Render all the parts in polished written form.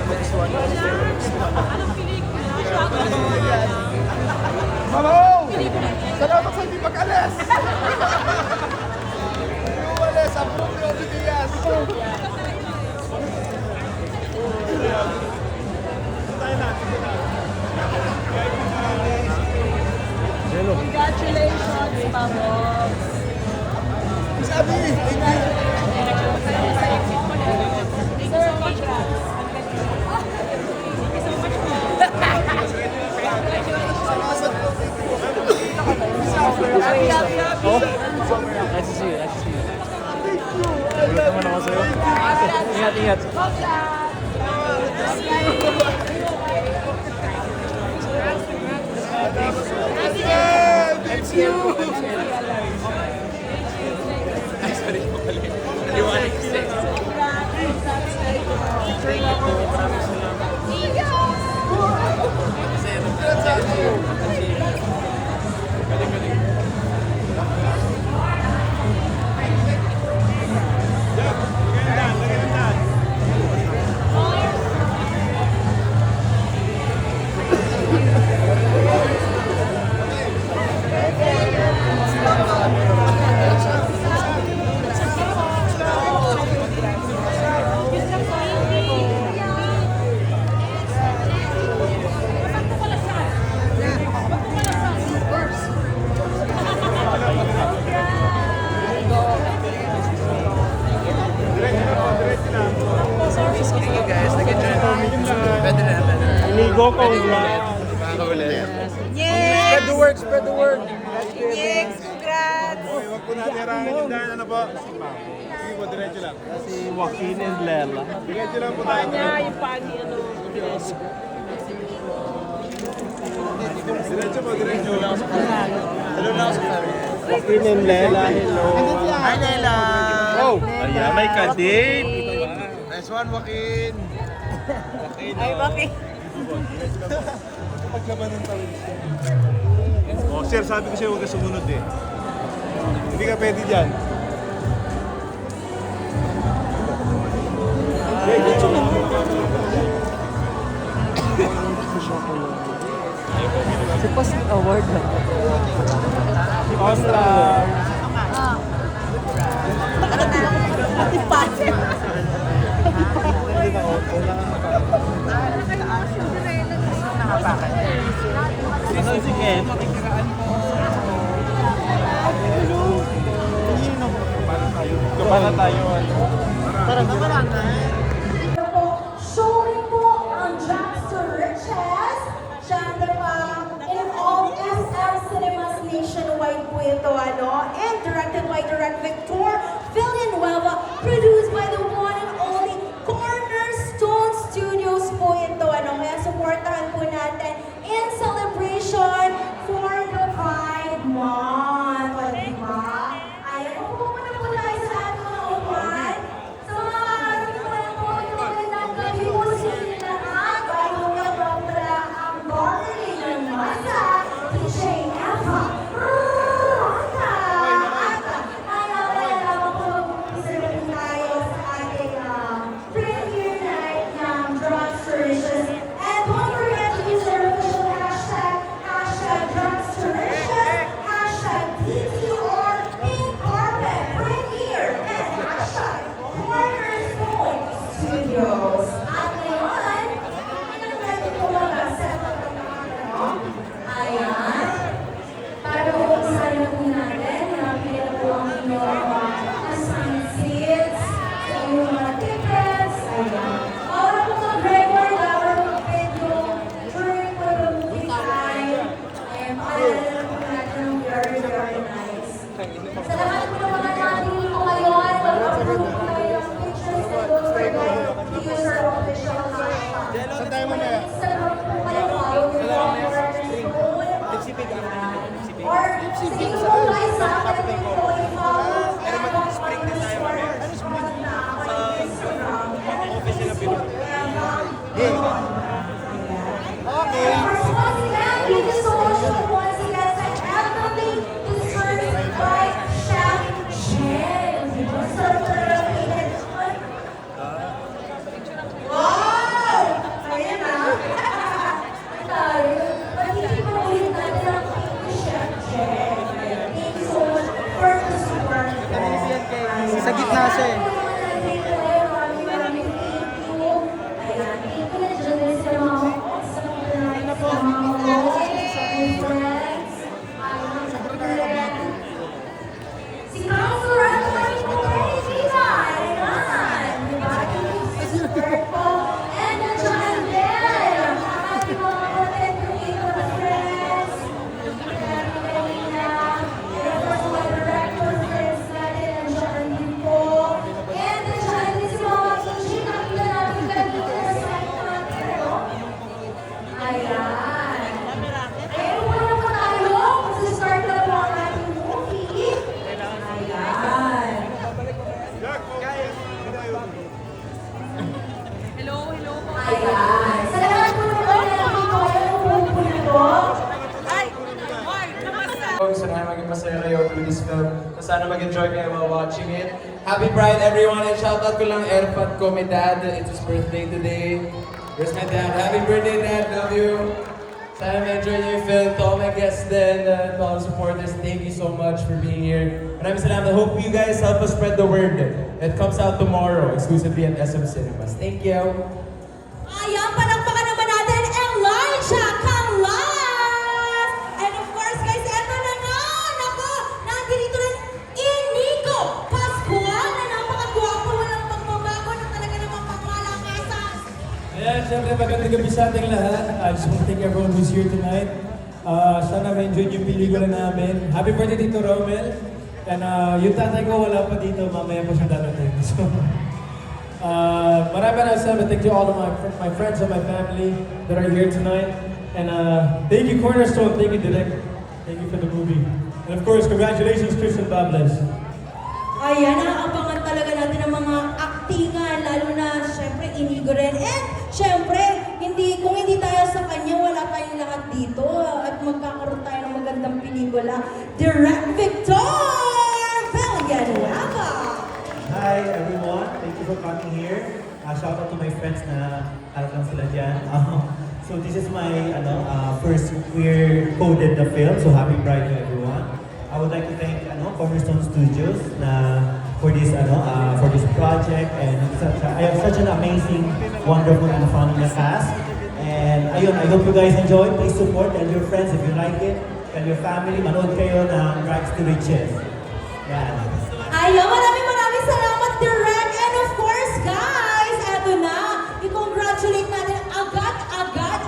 magustuhan mo. Hello! Salamat sa hindi pag-alis! Umalis, approve ni Obi Diaz! Congratulations, Pablo. Sabi! Nice to see you, nice to see you. Ulit naman ako sa'yo. Ingat, ingat. Thank you! Sorry po pala. Naliwanag kasi. Inigo ko lang. Yes! Spread the word, spread the word. Yes, congrats! Huwag po natin harangan yung daan, ano po? Sige po, diretso lang. Si Joaquin and Lela. Diretso lang po tayo. Yung pani, ano, Diretso po, diretso. Hello na sa Joaquin and Lela, hello. Hi, Lela! Oh, ayan, may kadate. Nice one, Joaquin! Ay, bakit? Paglaban ng tawid. Oh, sir, sabi ko sa'yo huwag ka sumunod eh. Hindi ka pwede dyan. Si Pasig Award na. Ostra! Ati Pati. Si Ken. Kapala tayo. Showing po ang Jacks to Riches. Siyempre pa, in all SM Cinemas nationwide po ito, and directed by Direct Victor Villanueva, produced by the one and only Cornerstone Studios po ito, kaya supportahan po natin in celebration for the Pride Month. O, diba? Ayan, pupunta po tayo sa ating mga upuan. Sa mga karating po lang po, yung magandang gabi po sa inyo lahat. Bago nga po pala ang Barley ng Masa, DJ Eva Rata. At wala po isarin tayo sa ating premiere night ng Drugs Delicious. And don't forget to use our official hashtag, #DrugsDelicious, #DTR Pink Carpet Premiere, and #Cornerstone Studios. At ngayon, ready po mag-set up ng mga tanong. Ayan. Para po usahin na po natin, nakapila po ang inyong assigned seats sa inyong mga tickets. Ayan. Para po mag-record, dapat mag-video during po the movie time. And paalala po natin ang very, very nice. Sa lahat po ng mga natin po ngayon, mag-approve po tayo ng pictures and don't forget to use our official hashtag. Saan tayo muna? Instagram po kayo, follow po ang Cornerstone. Or sige po guys, sa akin din po i-follow and mag-spring din tayo mamaya. Okay. Once again, thank you so much for once again sa Emily deserved by Chef Chen. Wow! sana mag-enjoy kayo while watching it. Happy Pride everyone, and shoutout ko lang Erpat ko, my dad. It's his birthday today. Here's my dad. Happy birthday, Dad. Love you. Sana ma-enjoy niyo yung film. To all my guests din, to all the supporters, thank you so much for being here. Maraming salamat. I hope you guys help us spread the word. It comes out tomorrow, exclusively at SM Cinemas. Thank you. Ayan, palakpakan naman natin, Elijah Canlas! And of course, guys, eto na nga! Naku, nandito rin Inigo Pascual na napakagwapo, walang pagbabago na talaga namang pagmalakasan. Ayan, syempre magandang gabi sa ating lahat. I just want to thank everyone who's here tonight. Sana ma-enjoy yung pelikula namin. Happy birthday Tito Romel. And yung tatay ko wala pa dito, mamaya pa siya darating. So, maraming salamat. Thank you all of my friends and my family that are here tonight. And thank you Cornerstone, thank you Direk. Thank you for the movie. And of course, congratulations Christian Bables. Ayan, naabangan talaga natin ang mga aktingan, lalo na syempre Inigo rin. And syempre, kung hindi tayo sa kanya, wala tayong lahat dito. At magkakaroon tayo ng magandang pelikula. Direct Victor Villanueva! Hi everyone, thank you for coming here. Shout out to my friends na harap lang sila dyan. So this is my first queer coded the film, so happy Pride to everyone. I would like to thank Cornerstone Studios for this project, and I have such an amazing, wonderful and fun cast. And ayun, I hope you guys enjoy. Please support, tell your friends if you like it, tell your family, manood kayo ng Rags to Riches. Yan. Ayaw, maraming salamat, Direk. And of course, guys, eto na. I-congratulate natin agad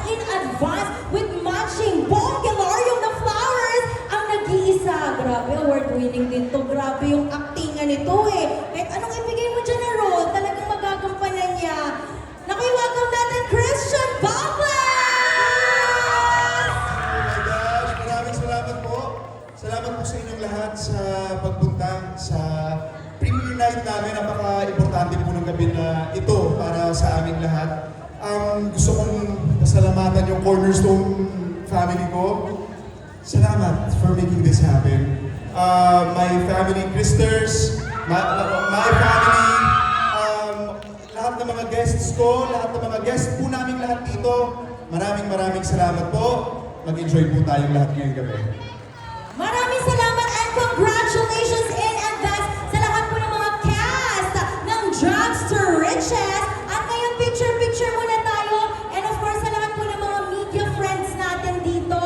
in advance with matching Bongelario na flowers ang nag-iisa. Grabe, award-winning din to. Grabe yung actingan nito eh. Kahit anong ibigay mo dyan na role, talagang magagampanan niya. Nakiwagam natin, Christian Bables! Oh my gosh, maraming salamat po. Salamat po sa inyong lahat sa pagpunta sa premiere night namin. Napaka-importante po ng gabi na ito para sa aming lahat. Gusto kong pasalamatan yung Cornerstone family ko. Salamat for making this happen. My family, Christers, my family, lahat ng mga guests ko, lahat ng mga guests po namin lahat dito. Maraming salamat po. Mag-enjoy po tayong lahat ngayong gabi. Maraming salamat and congratulations in advance sa lahat po ng mga cast ng Drugs to Riches. At ngayon, picture muna tayo. And of course, sa lahat po ng mga media friends natin dito.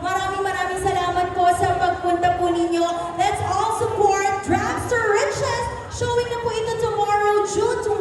Maraming salamat po sa pagpunta po ninyo. Let's all support Drugs to Riches. Showing na po ito tomorrow, June 20.